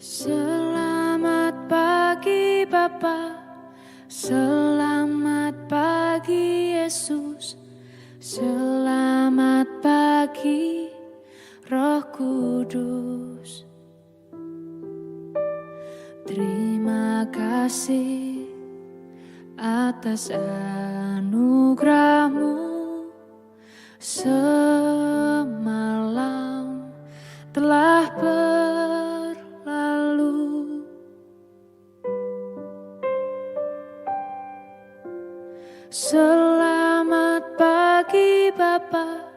Selamat pagi Bapa, selamat pagi Yesus, selamat pagi Roh Kudus. Terima kasih atas anugerah-Mu semalam telah berlalu. Selamat pagi Bapa,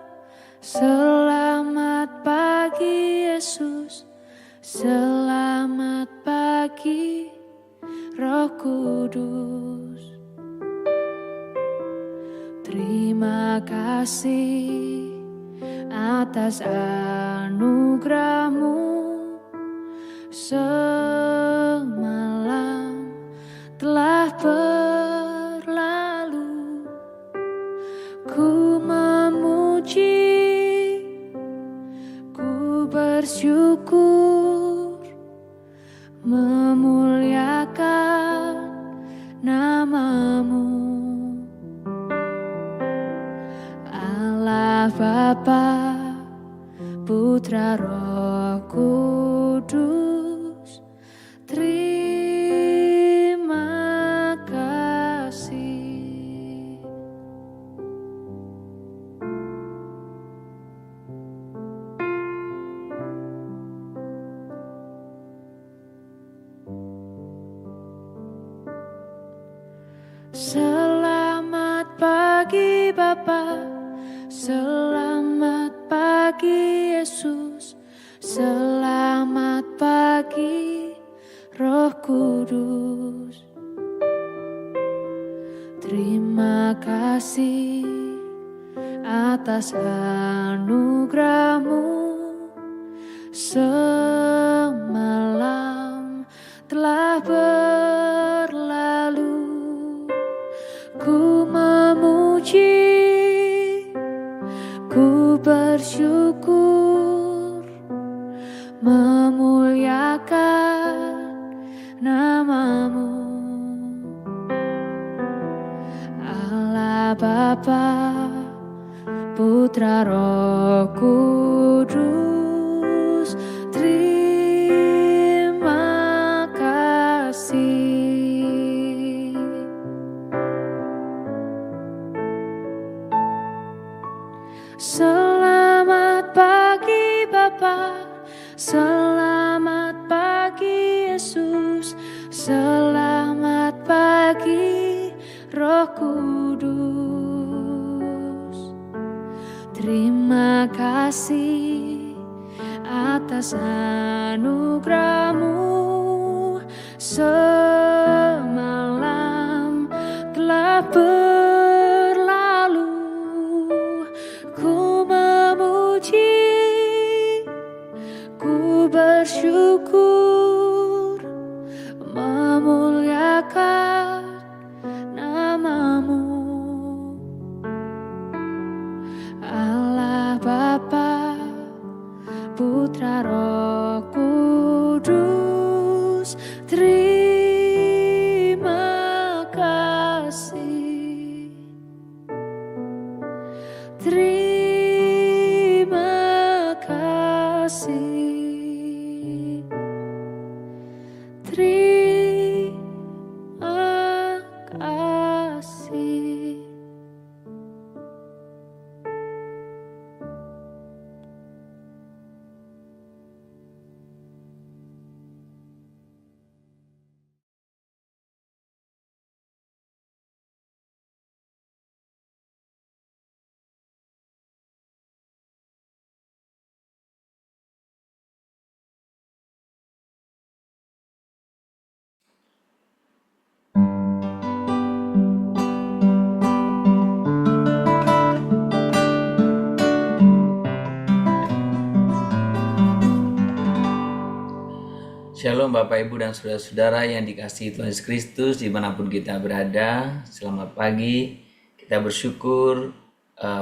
selamat pagi Yesus, selamat pagi Roh Kudus. Terima kasih atas anugerah-Mu semalam telah berlalu. Ku memuji, ku bersyukur, memuliakan nama-Mu. Allah Bapa, Putra Roh Kudus, terima kasih. Selamat pagi Bapa, selamat pagi Yesus, selamat pagi Roh Kudus. Terima kasih atas anugerah-Mu semalam telah berlalu. Ku memuji, ku bersyukur, memuliakan nama-Mu. Allah Bapa, Putra Roh Kudus, terima kasih. Selamat pagi Bapa, selamat pagi Yesus, selamat pagi Roh Kudus. Terima kasih atas anugerah-Mu semalam telah berlalu. Ku memuji, ku bersyukur, memuliakan nama-Mu. Allah Bapa, Putra Roh Kudus, terima kasih. Terima kasih. Terima kasih. Shalom Bapak Ibu dan Saudara-saudara yang dikasihi Tuhan Yesus Kristus dimanapun kita berada. Selamat pagi, kita bersyukur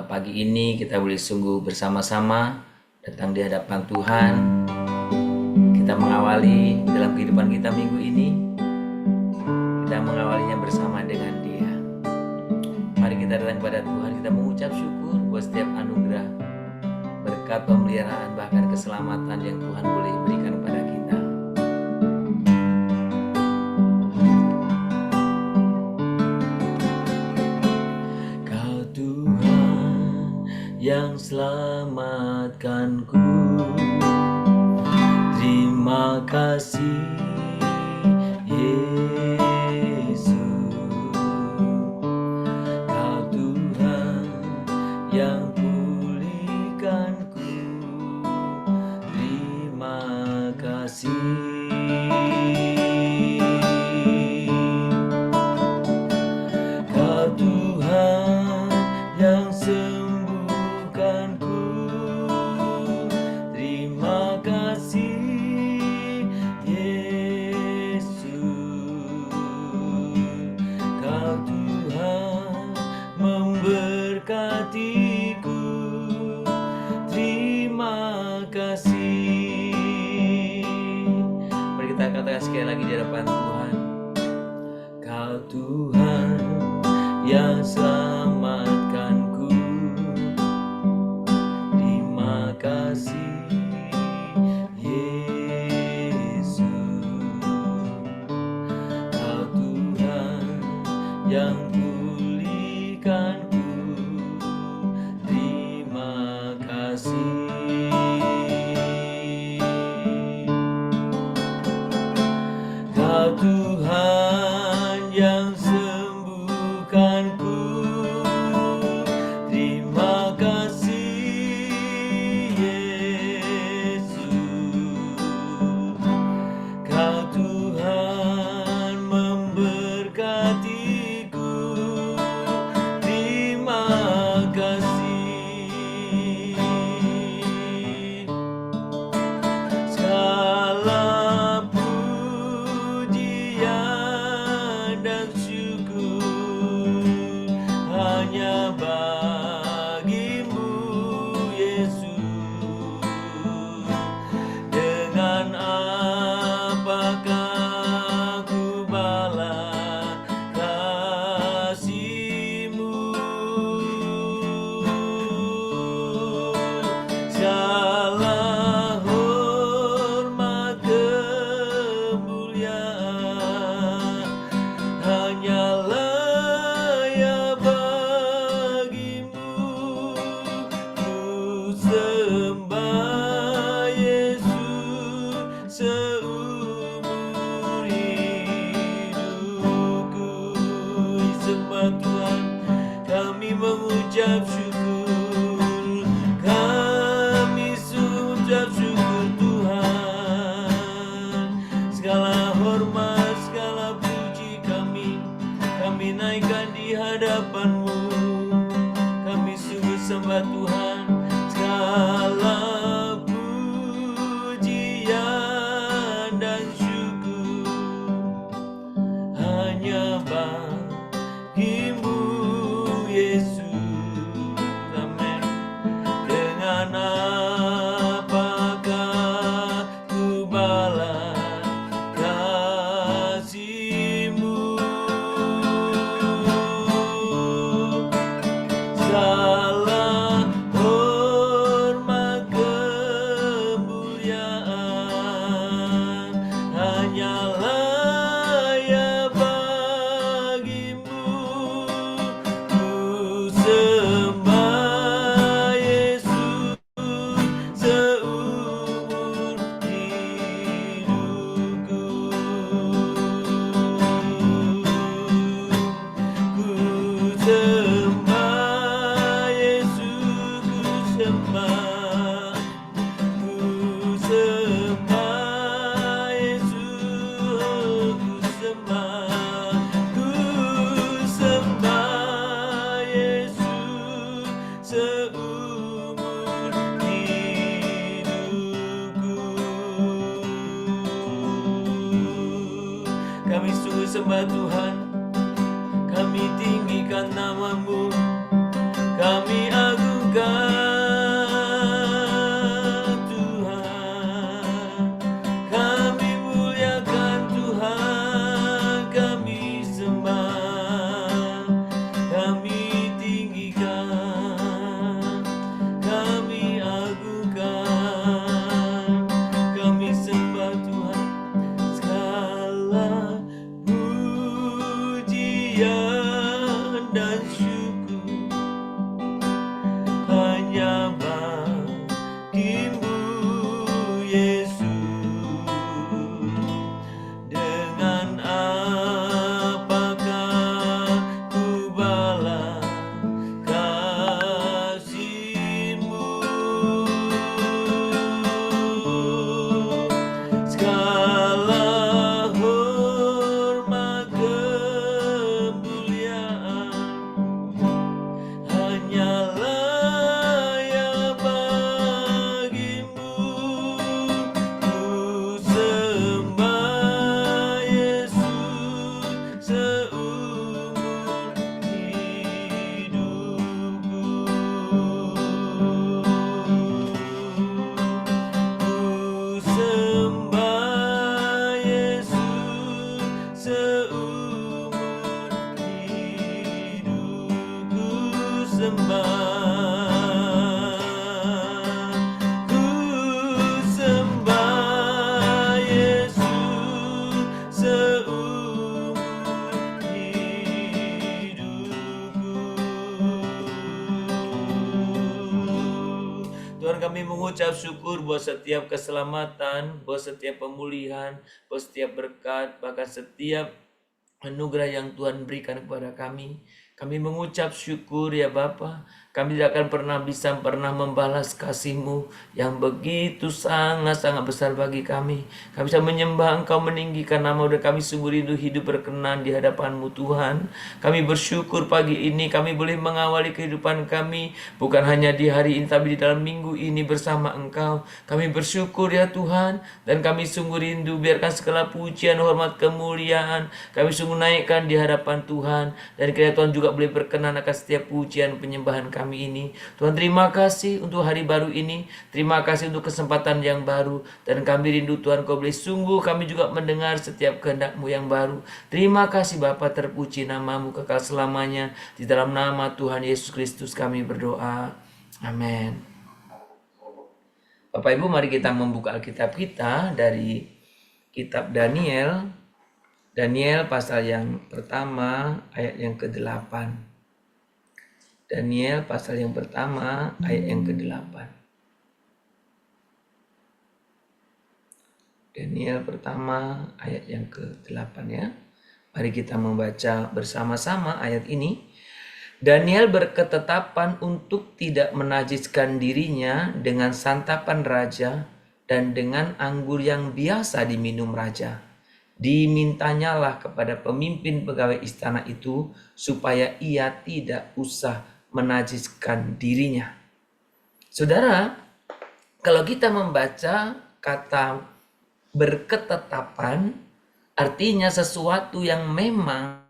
pagi ini kita boleh sungguh bersama-sama datang di hadapan Tuhan. kita mengawali dalam kehidupan kita minggu ini, kita mengawalinya bersama dengan Dia. Mari kita datang kepada Tuhan, kita mengucap syukur buat setiap anugerah, berkat pemeliharaan, bahkan keselamatan yang Tuhan boleh berikan kepada kita. Kau Tuhan yang selamatkanku, terima kasih Yesus. Kau Tuhan yang pulihkanku, terima kasih. Kau Tuhan yang sembuhkanku, terima kasih Yesus. Kau Tuhan memberkatiku, terima kasih. Mari kita katakan sekali lagi di hadapan Tuhan. Kau Tuhan yang selamatkanku, terima kasih Yesus. Kau Tuhan yang pulihkanku, terima kasih. Kau Tuhan yang sembuhkanku, terima kasih Yesus. Kau Tuhan memberkatiku, terima kasih. Segala pujian dan syukur hanya bagimu Yesus. Dengan apakah ku balas kasih-Mu? Segala hormat kemuliaan hanyalah ya bagimu. Ku sembah Yesus seumur hidupku. Sembah Tuhan, kami mengucap syukur, kami mengucap syukur Tuhan. Segala hormat, segala puji kami naikkan di hadapan-Mu. Kami sungguh sembah Tuhan. Segala pujian dan syukur hanya bagimu Yesus. Amin. Dengan apakah ku balas kasih-Mu? Segala hormat kemuliaan hanyalah ya bagimu. Ku sembah Yesus seumur hidupku. Ku sembah Yesus, ku sembah, ku sembah Yesus, ku sembah, ku sembah Yesus seumur hidupku. Kami sungguh sembah Tuhan, kami tinggikan nama-Mu, kami agungkan Tuhan. sembah Yesus seumur hidupku. Tuhan, kami mengucap syukur buat setiap keselamatan, buat setiap pemulihan, buat setiap berkat, bahkan setiap anugerah yang Tuhan berikan kepada kami. Kami mengucap syukur ya Bapa. Kami tidak akan pernah membalas kasih-Mu yang begitu sangat-sangat besar bagi kami. Kami bisa menyembah Engkau, meninggikan nama, dan kami sungguh rindu hidup berkenan di hadapan-Mu Tuhan. Kami bersyukur pagi ini kami boleh mengawali kehidupan kami bukan hanya di hari ini tapi di dalam minggu ini bersama Engkau. Kami bersyukur ya Tuhan, dan kami sungguh rindu biarkan segala pujian, hormat, kemuliaan kami sungguh naikkan di hadapan Tuhan, dan kiranya Tuhan juga boleh berkenan akan setiap pujian penyembahan kami ini. Tuhan, terima kasih untuk hari baru ini, terima kasih untuk kesempatan yang baru, dan kami rindu Tuhan Kau boleh sungguh kami juga mendengar setiap kehendak-Mu yang baru. Terima kasih Bapa, terpuji nama-Mu kekal selamanya. Di dalam nama Tuhan Yesus Kristus kami berdoa. Amin. Bapak Ibu, mari kita membuka Alkitab kita dari kitab Daniel. Daniel pasal yang pertama ayat yang ke-8. Daniel pasal yang pertama ayat yang ke-8. Daniel pertama ayat yang ke-8 ya. Mari kita membaca bersama-sama ayat ini. Daniel berketetapan untuk tidak menajiskan dirinya dengan santapan raja dan dengan anggur yang biasa diminum raja. Dimintanyalah kepada pemimpin pegawai istana itu supaya ia tidak usah menajiskan dirinya. Saudara, kalau kita membaca kata berketetapan, artinya sesuatu yang memang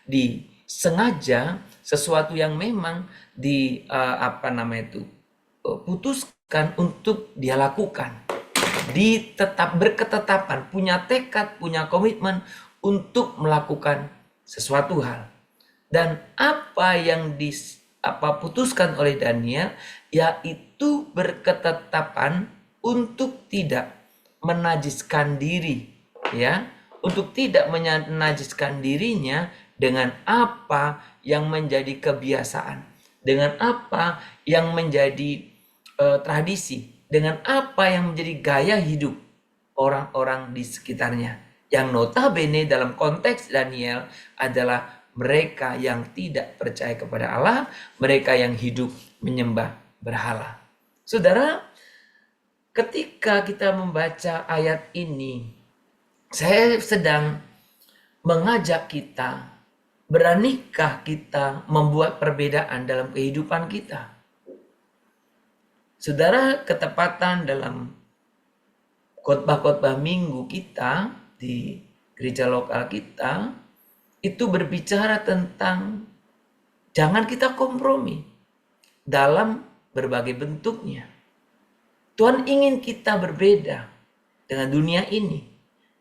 disengaja, sesuatu yang memang putuskan untuk dia lakukan. Berketetapan, punya tekad, punya komitmen untuk melakukan sesuatu hal. Dan apa yang putuskan oleh Daniel, yaitu berketetapan untuk tidak menajiskan diri, ya, untuk tidak menajiskan dirinya dengan apa yang menjadi kebiasaan, dengan apa yang menjadi tradisi, dengan apa yang menjadi gaya hidup orang-orang di sekitarnya, yang notabene dalam konteks Daniel adalah mereka yang tidak percaya kepada Allah, mereka yang hidup menyembah berhala. Saudara, ketika kita membaca ayat ini, saya sedang mengajak kita, beranikah kita membuat perbedaan dalam kehidupan kita? Saudara, ketepatan dalam khotbah-khotbah minggu kita di gereja lokal kita itu berbicara tentang jangan kita kompromi dalam berbagai bentuknya. Tuhan ingin kita berbeda dengan dunia ini.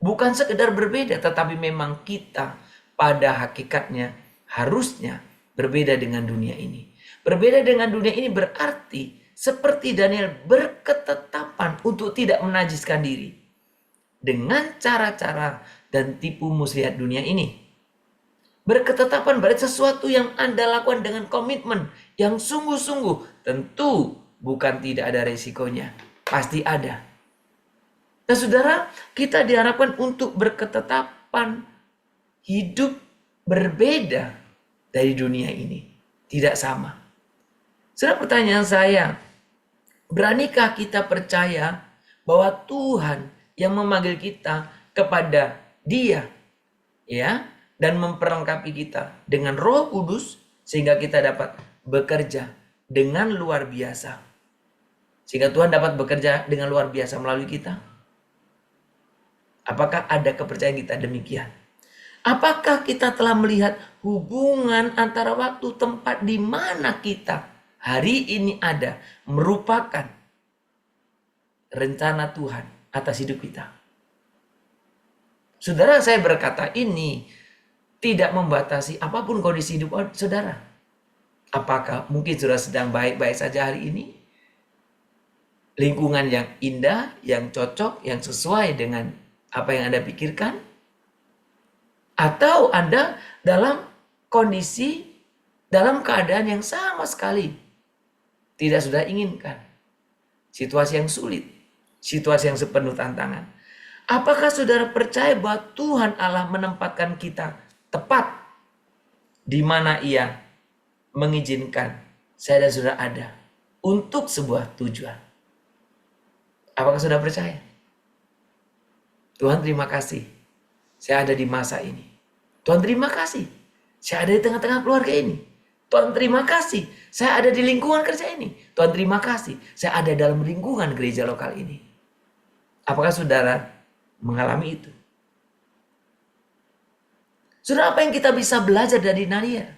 Bukan sekedar berbeda, tetapi memang kita pada hakikatnya harusnya berbeda dengan dunia ini. Berbeda dengan dunia ini berarti seperti Daniel berketetapan untuk tidak menajiskan diri dengan cara-cara dan tipu muslihat dunia ini. Berketetapan berarti sesuatu yang Anda lakukan dengan komitmen yang sungguh-sungguh. Tentu bukan tidak ada resikonya, pasti ada. Nah saudara, kita diharapkan untuk berketetapan hidup berbeda dari dunia ini, tidak sama. Saudara, pertanyaan saya, beranikah kita percaya bahwa Tuhan yang memanggil kita kepada Dia, ya, dan memperlengkapi kita dengan Roh Kudus sehingga kita dapat bekerja dengan luar biasa, sehingga Tuhan dapat bekerja dengan luar biasa melalui kita? Apakah ada kepercayaan kita demikian? Apakah kita telah melihat hubungan antara waktu, tempat di mana kita hari ini ada merupakan rencana Tuhan atas hidup kita? Saudara, saya berkata ini tidak membatasi apapun kondisi hidup saudara. Apakah mungkin saudara sedang baik-baik saja hari ini? Lingkungan yang indah, yang cocok, yang sesuai dengan apa yang Anda pikirkan? Atau Anda dalam kondisi, dalam keadaan yang sama sekali tidak saudara inginkan? Situasi yang sulit, situasi yang sepenuh tantangan. Apakah saudara percaya bahwa Tuhan Allah menempatkan kita tepat di mana Ia mengizinkan saya dan saudara ada untuk sebuah tujuan? Apakah saudara percaya? Tuhan terima kasih, saya ada di masa ini. Tuhan terima kasih, saya ada di tengah-tengah keluarga ini. Tuhan terima kasih, saya ada di lingkungan kerja ini. Tuhan terima kasih, saya ada dalam lingkungan gereja lokal ini. Apakah saudara mengalami itu? Saudara, apa yang kita bisa belajar dari Daniel?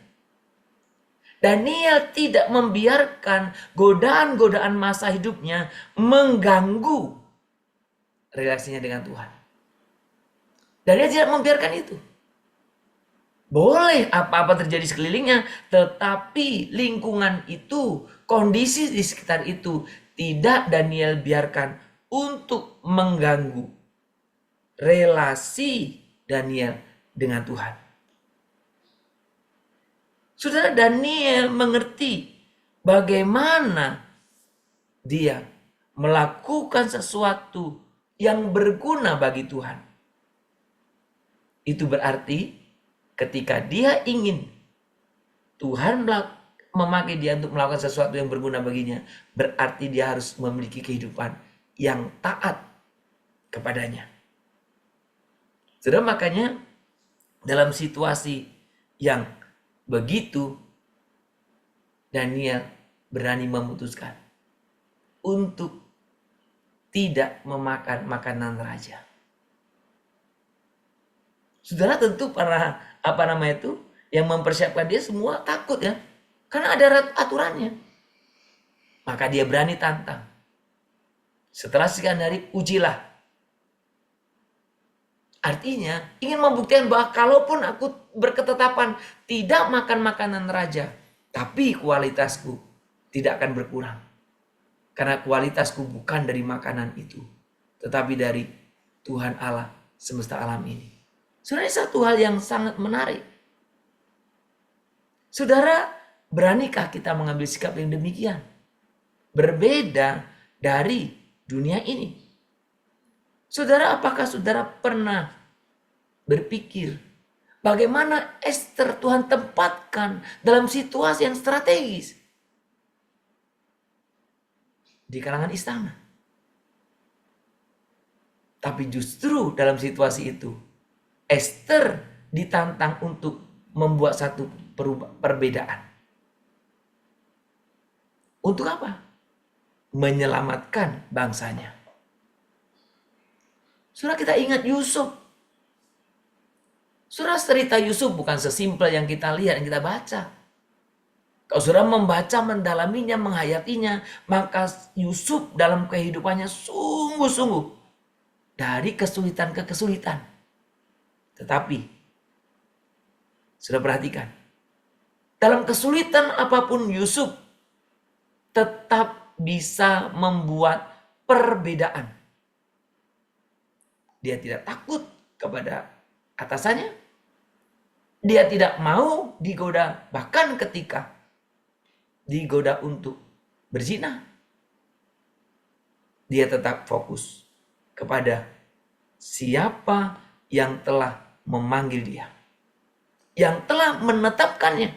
Daniel tidak membiarkan godaan-godaan masa hidupnya mengganggu relasinya dengan Tuhan. Daniel tidak membiarkan itu. Boleh apa-apa terjadi sekelilingnya, tetapi lingkungan itu, kondisi di sekitar itu tidak Daniel biarkan untuk mengganggu relasi Daniel dengan Tuhan. Saudara, Daniel mengerti bagaimana dia melakukan sesuatu yang berguna bagi Tuhan. Itu berarti ketika dia ingin Tuhan memakai dia untuk melakukan sesuatu yang berguna baginya, berarti dia harus memiliki kehidupan yang taat kepadanya. Saudara, makanya dalam situasi yang begitu, Daniel berani memutuskan untuk tidak memakan makanan raja. Saudara, tentu para yang mempersiapkan dia semua takut ya, karena ada aturannya. Maka dia berani tantang. Setelah sekian hari, ujilah. Artinya ingin membuktikan bahwa kalaupun aku berketetapan tidak makan makanan raja, tapi kualitasku tidak akan berkurang. Karena kualitasku bukan dari makanan itu, tetapi dari Tuhan Allah semesta alam ini. Saudara, satu hal yang sangat menarik. Saudara, beranikah kita mengambil sikap yang demikian? Berbeda dari dunia ini. Saudara, apakah saudara pernah berpikir bagaimana Esther Tuhan tempatkan dalam situasi yang strategis di kalangan istana? Tapi justru dalam situasi itu Esther ditantang untuk membuat satu perbedaan. Untuk apa? Menyelamatkan bangsanya. Saudara, kita ingat Yusuf. Saudara, cerita Yusuf bukan sesimpel yang kita lihat, yang kita baca. Kalau saudara membaca, mendalaminya, menghayatinya, maka Yusuf dalam kehidupannya sungguh-sungguh dari kesulitan ke kesulitan. Tetapi, sudah perhatikan, dalam kesulitan apapun Yusuf tetap bisa membuat perbedaan. Dia tidak takut kepada atasannya. Dia tidak mau digoda, bahkan ketika digoda untuk berzina. Dia tetap fokus kepada siapa yang telah memanggil dia, yang telah menetapkannya.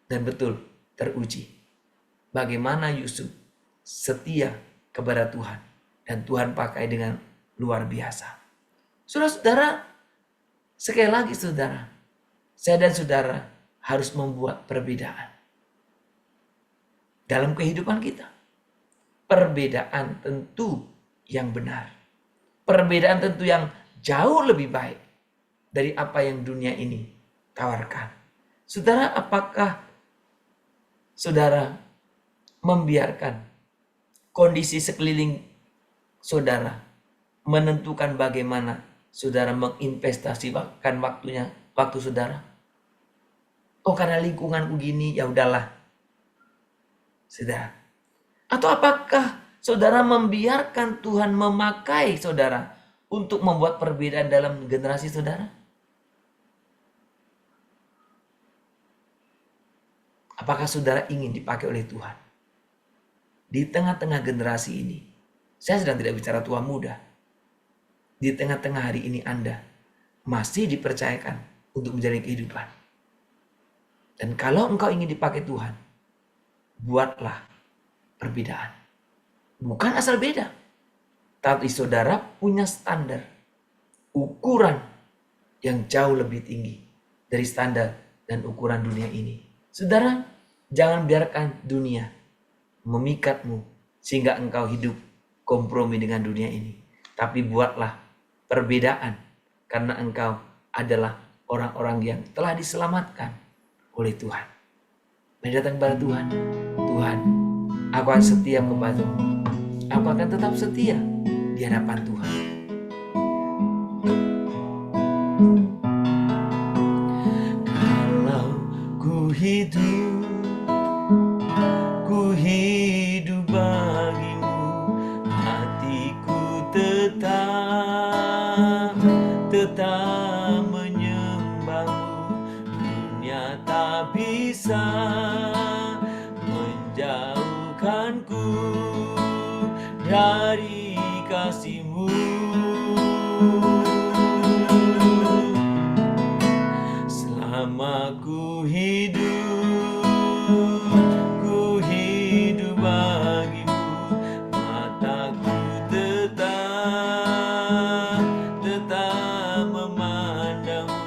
Dan betul teruji bagaimana Yusuf setia kepada Tuhan, dan Tuhan pakai dengan luar biasa. Saudara-saudara, sekali lagi saudara, saya dan saudara harus membuat perbedaan dalam kehidupan kita. Perbedaan tentu yang benar, perbedaan tentu yang jauh lebih baik dari apa yang dunia ini tawarkan. Saudara, apakah saudara membiarkan kondisi sekeliling saudara menentukan bagaimana saudara menginvestasikan waktu saudara? Oh, karena lingkunganku gini, ya udahlah. Saudara. Atau apakah saudara membiarkan Tuhan memakai saudara untuk membuat perbedaan dalam generasi saudara? Apakah saudara ingin dipakai oleh Tuhan? Di tengah-tengah generasi ini, saya sedang tidak bicara tua muda. Di tengah-tengah hari ini Anda masih dipercayakan untuk menjalani kehidupan. Dan kalau engkau ingin dipakai Tuhan, buatlah perbedaan. Bukan asal beda. Tapi saudara punya standar, ukuran yang jauh lebih tinggi dari standar dan ukuran dunia ini. Saudara, jangan biarkan dunia memikatmu sehingga engkau hidup kompromi dengan dunia ini. Tapi buatlah perbedaan karena engkau adalah orang-orang yang telah diselamatkan oleh Tuhan. Mari datang kepada Tuhan. Tuhan, aku akan setia kepadamu. Aku akan tetap setia di hadapan Tuhan. Kalau ku hidup bagimu, hatiku tetap menyembahmu. Dunia tak bisa menjauhkanku dari kasih-Mu. Selama ku hidup bagimu, mataku tetap memandangmu.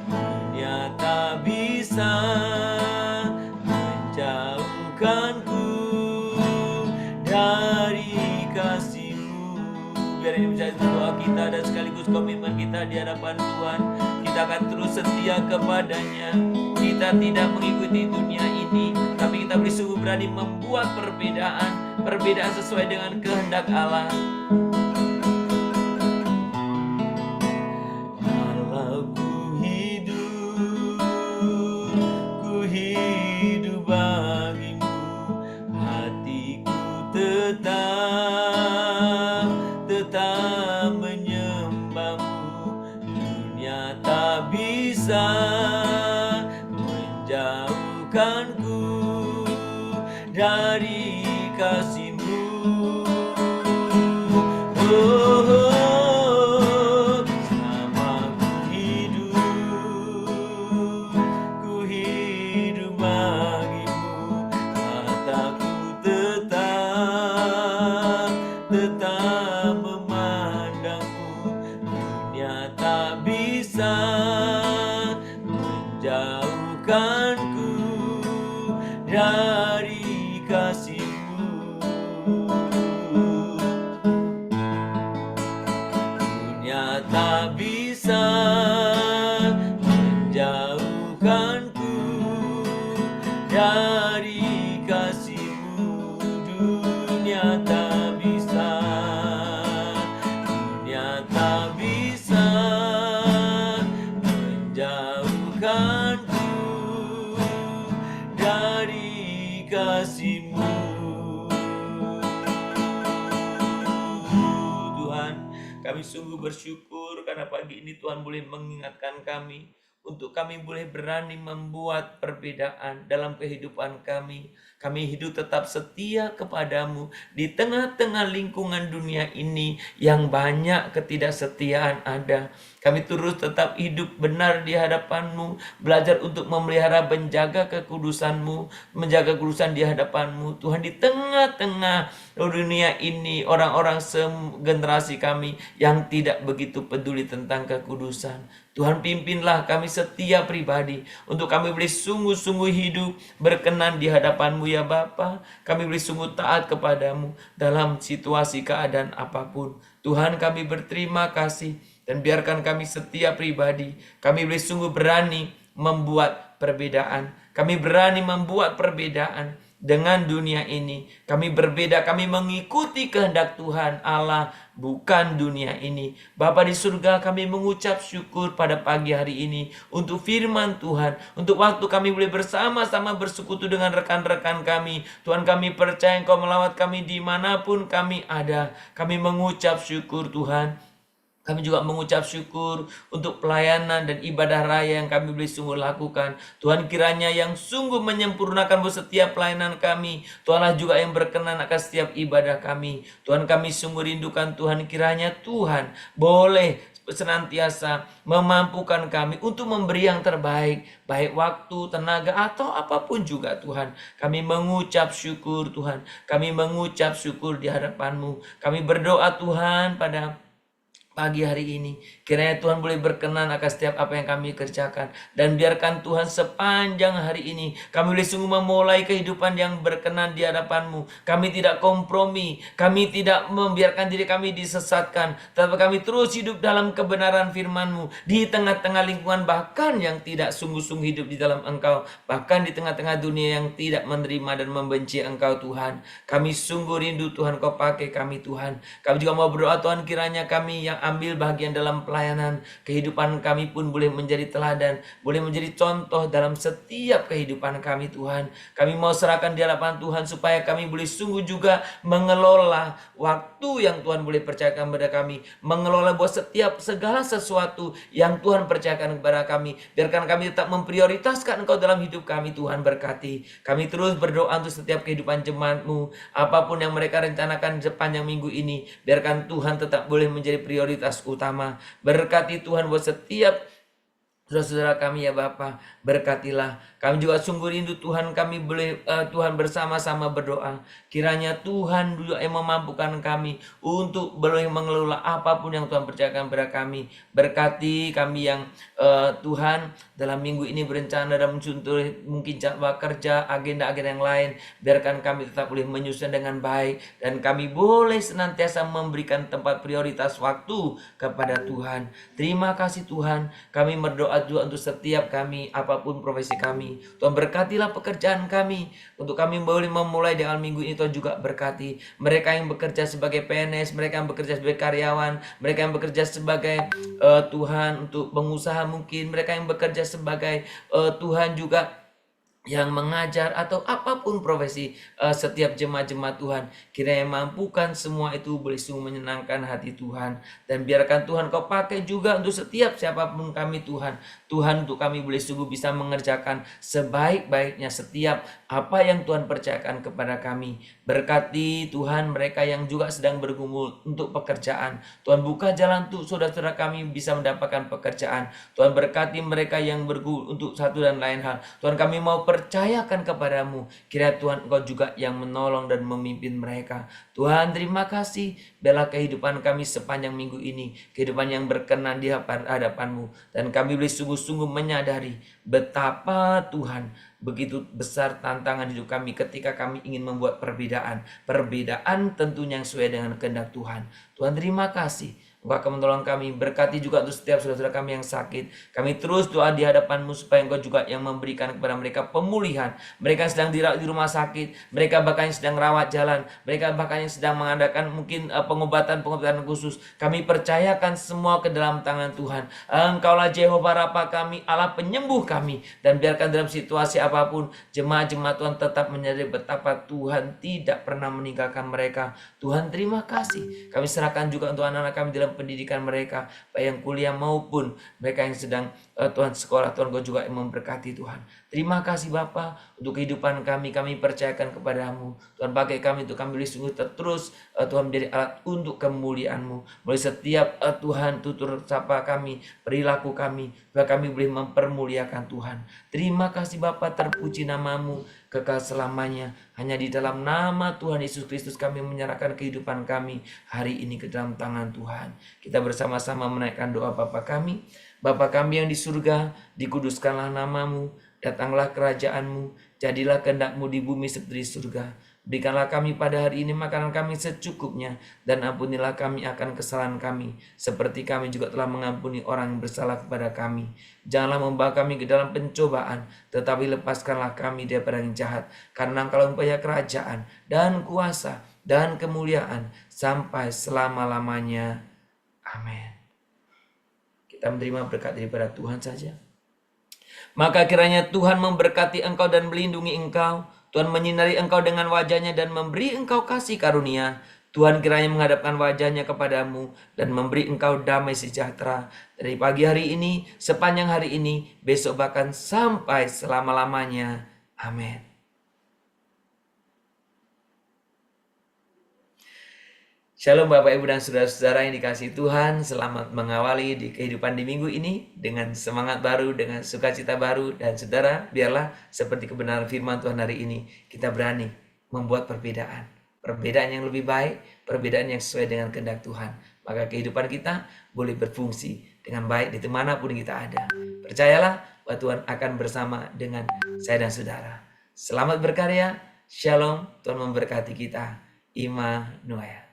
Dunia tak bisa menjauhkanku dari kasih-Mu. Biar ini menjadi doa kita dan sekaligus komitmen kita di hadapan Tuhan. Kita akan terus setia kepadanya. Kita tidak mengikuti dunia ini, tapi kita sungguh berani membuat perbedaan sesuai dengan kehendak Allah. Kalau ku hidup bagimu, hatiku tetap menyembahmu. Dunia tak bisa menjauhkanku dari kasih-Mu. Selama ku hidup bagimu, mataku tetap memandangmu. Dunia tak bisa menjauhkanku dari kasih-Mu. Dunia tak bisa menjauhkanku dari kasih-Mu. Dunia tak bisa menjauhkanku dari kasih-Mu. Tuhan, kami sungguh bersyukur karena pagi ini Tuhan boleh mengingatkan kami untuk kami boleh berani membuat perbedaan dalam kehidupan kami. Kami hidup tetap setia kepadamu di tengah-tengah lingkungan dunia ini yang banyak ketidaksetiaan ada. Kami terus tetap hidup benar di hadapan-Mu, belajar untuk memelihara menjaga kekudusan-Mu, menjaga kekudusan di hadapan-Mu. Tuhan, di tengah-tengah dunia ini orang-orang generasi kami yang tidak begitu peduli tentang kekudusan. Tuhan, pimpinlah kami setia pribadi untuk kami boleh sungguh-sungguh hidup berkenan di hadapan-Mu ya Bapa. Kami boleh sungguh taat kepadamu dalam situasi keadaan apapun. Tuhan, kami berterima kasih dan biarkan kami setia pribadi. Kami boleh sungguh berani membuat perbedaan. Kami berani membuat perbedaan dengan dunia ini. Kami berbeda, kami mengikuti kehendak Tuhan Allah, bukan dunia ini. Bapa di surga, kami mengucap syukur pada pagi hari ini untuk firman Tuhan, untuk waktu kami boleh bersama-sama bersekutu dengan rekan-rekan kami. Tuhan, kami percaya Engkau melawat kami dimanapun kami ada. Kami mengucap syukur Tuhan. Kami juga mengucap syukur untuk pelayanan dan ibadah raya yang kami boleh sungguh lakukan. Tuhan, kiranya yang sungguh menyempurnakan setiap pelayanan kami. Tuhanlah juga yang berkenan akan setiap ibadah kami. Tuhan, kami sungguh rindukan Tuhan, kiranya Tuhan boleh senantiasa memampukan kami untuk memberi yang terbaik, baik waktu, tenaga, atau apapun juga Tuhan. Kami mengucap syukur Tuhan. Kami mengucap syukur di hadapan-Mu. Kami berdoa Tuhan pada pagi hari ini, kiranya Tuhan boleh berkenan akan setiap apa yang kami kerjakan. Dan biarkan Tuhan sepanjang hari ini kami boleh sungguh memulai kehidupan yang berkenan di hadapan-Mu. Kami tidak kompromi, kami tidak membiarkan diri kami disesatkan, tetapi kami terus hidup dalam kebenaran firman-Mu di tengah-tengah lingkungan bahkan yang tidak sungguh-sungguh hidup di dalam Engkau, bahkan di tengah-tengah dunia yang tidak menerima dan membenci Engkau Tuhan. Kami sungguh rindu Tuhan, Kau pakai kami Tuhan. Kami juga mau berdoa Tuhan, kiranya kami yang ambil bagian dalam pelayanan, kehidupan kami pun boleh menjadi teladan, boleh menjadi contoh dalam setiap kehidupan kami Tuhan. Kami mau serahkan di hadapan Tuhan supaya kami boleh sungguh juga mengelola waktu yang Tuhan boleh percayakan kepada kami, mengelola buat setiap segala sesuatu yang Tuhan percayakan kepada kami. Biarkan kami tetap memprioritaskan Engkau dalam hidup kami Tuhan, berkati. Kami terus berdoa untuk setiap kehidupan jemaat-Mu, apapun yang mereka rencanakan sepanjang minggu ini, biarkan Tuhan tetap boleh menjadi prioritas utama. Berkati Tuhan buat setiap saudara-saudara kami ya Bapa, berkatilah. Kami juga sungguh rindu Tuhan, kami boleh Tuhan bersama-sama berdoa. Kiranya Tuhan juga yang memampukan kami untuk boleh mengelola apapun yang Tuhan percayakan kepada kami. Berkati kami yang Tuhan dalam minggu ini berencana dan mencontoh mungkin jadwal kerja, agenda-agenda yang lain. Biarkan kami tetap boleh menyusun dengan baik dan kami boleh senantiasa memberikan tempat prioritas waktu kepada Tuhan. Terima kasih Tuhan, kami berdoa juga untuk setiap kami, apapun profesi kami. Tuhan, berkatilah pekerjaan kami, untuk kami boleh memulai dengan minggu ini. Tuhan juga berkati mereka yang bekerja sebagai PNS, mereka yang bekerja sebagai karyawan, mereka yang bekerja sebagai Tuhan untuk pengusaha, mungkin mereka yang bekerja sebagai Tuhan juga yang mengajar atau apapun profesi setiap jemaat-jemaat Tuhan, kiranya mampukan semua itu boleh sungguh menyenangkan hati Tuhan. Dan biarkan Tuhan Kau pakai juga untuk setiap siapapun kami Tuhan. Tuhan, untuk kami boleh sungguh bisa mengerjakan sebaik-baiknya setiap apa yang Tuhan percayakan kepada kami. Berkati Tuhan mereka yang juga sedang bergumul untuk pekerjaan. Tuhan, buka jalan untuk saudara-saudara kami bisa mendapatkan pekerjaan. Tuhan, berkati mereka yang bergumul untuk satu dan lain hal. Tuhan, kami mau percayakan kepadamu, kira Tuhan Engkau juga yang menolong dan memimpin mereka. Tuhan, terima kasih, biarlah kehidupan kami sepanjang minggu ini kehidupan yang berkenan di hadapan-Mu, dan kami boleh sungguh-sungguh menyadari betapa Tuhan begitu besar tantangan hidup kami ketika kami ingin membuat perbedaan tentunya yang sesuai dengan kehendak Tuhan. Tuhan, terima kasih, Engkau akan menolong kami. Berkati juga untuk setiap saudara kami yang sakit. Kami terus doa di hadapan-Mu supaya Engkau juga yang memberikan kepada mereka pemulihan. Mereka yang sedang dirawat di rumah sakit, mereka bahkan yang sedang rawat jalan, mereka bahkan yang sedang mengadakan mungkin pengobatan khusus. Kami percayakan semua ke dalam tangan Tuhan. Engkaulah Jehovah Rafa kami, Allah penyembuh kami. Dan biarkan dalam situasi apapun, jemaat-jemaat Tuhan tetap menyadari betapa Tuhan tidak pernah meninggalkan mereka. Tuhan, terima kasih. Kami serahkan juga untuk anak-anak kami dalam pendidikan mereka, baik yang kuliah maupun mereka yang sedang Tuhan sekolah. Tuhan, Kau juga yang memberkati Tuhan. Terima kasih Bapa untuk kehidupan kami. Kami percayakan kepadamu. Tuhan, pakai kami untuk kami boleh sungguh terus Tuhan menjadi alat untuk kemuliaan-Mu. Mulai setiap Tuhan tutur sapa kami, perilaku kami, supaya kami boleh mempermuliakan Tuhan. Terima kasih Bapa, terpuji nama-Mu kekal selamanya. Hanya di dalam nama Tuhan Yesus Kristus kami menyerahkan kehidupan kami hari ini ke dalam tangan Tuhan. Kita bersama-sama menaikkan doa Bapa kami. Bapa kami yang di surga, dikuduskanlah nama-Mu, datanglah kerajaan-Mu, jadilah kehendak-Mu di bumi seperti di surga. Berikanlah kami pada hari ini makanan kami secukupnya, dan ampunilah kami akan kesalahan kami, seperti kami juga telah mengampuni orang yang bersalah kepada kami. Janganlah membawa kami ke dalam pencobaan, tetapi lepaskanlah kami daripada yang jahat. Karena Engkau mempunyai kerajaan dan kuasa dan kemuliaan sampai selama-lamanya. Amin. Kita menerima berkat daripada Tuhan saja. Maka kiranya Tuhan memberkati engkau dan melindungi engkau. Tuhan menyinari engkau dengan wajahnya dan memberi engkau kasih karunia. Tuhan kiranya menghadapkan wajahnya kepadamu dan memberi engkau damai sejahtera dari pagi hari ini, sepanjang hari ini, besok bahkan sampai selama-lamanya. Amin. Shalom Bapak Ibu dan Saudara-saudara yang dikasihi Tuhan. Selamat mengawali di kehidupan di minggu ini dengan semangat baru, dengan sukacita baru. Dan saudara, biarlah seperti kebenaran firman Tuhan hari ini, kita berani membuat perbedaan. Perbedaan yang lebih baik, perbedaan yang sesuai dengan kehendak Tuhan. Maka kehidupan kita boleh berfungsi dengan baik di dimanapun kita ada. Percayalah bahwa Tuhan akan bersama dengan saya dan saudara. Selamat berkarya. Shalom. Tuhan memberkati kita. Immanuel.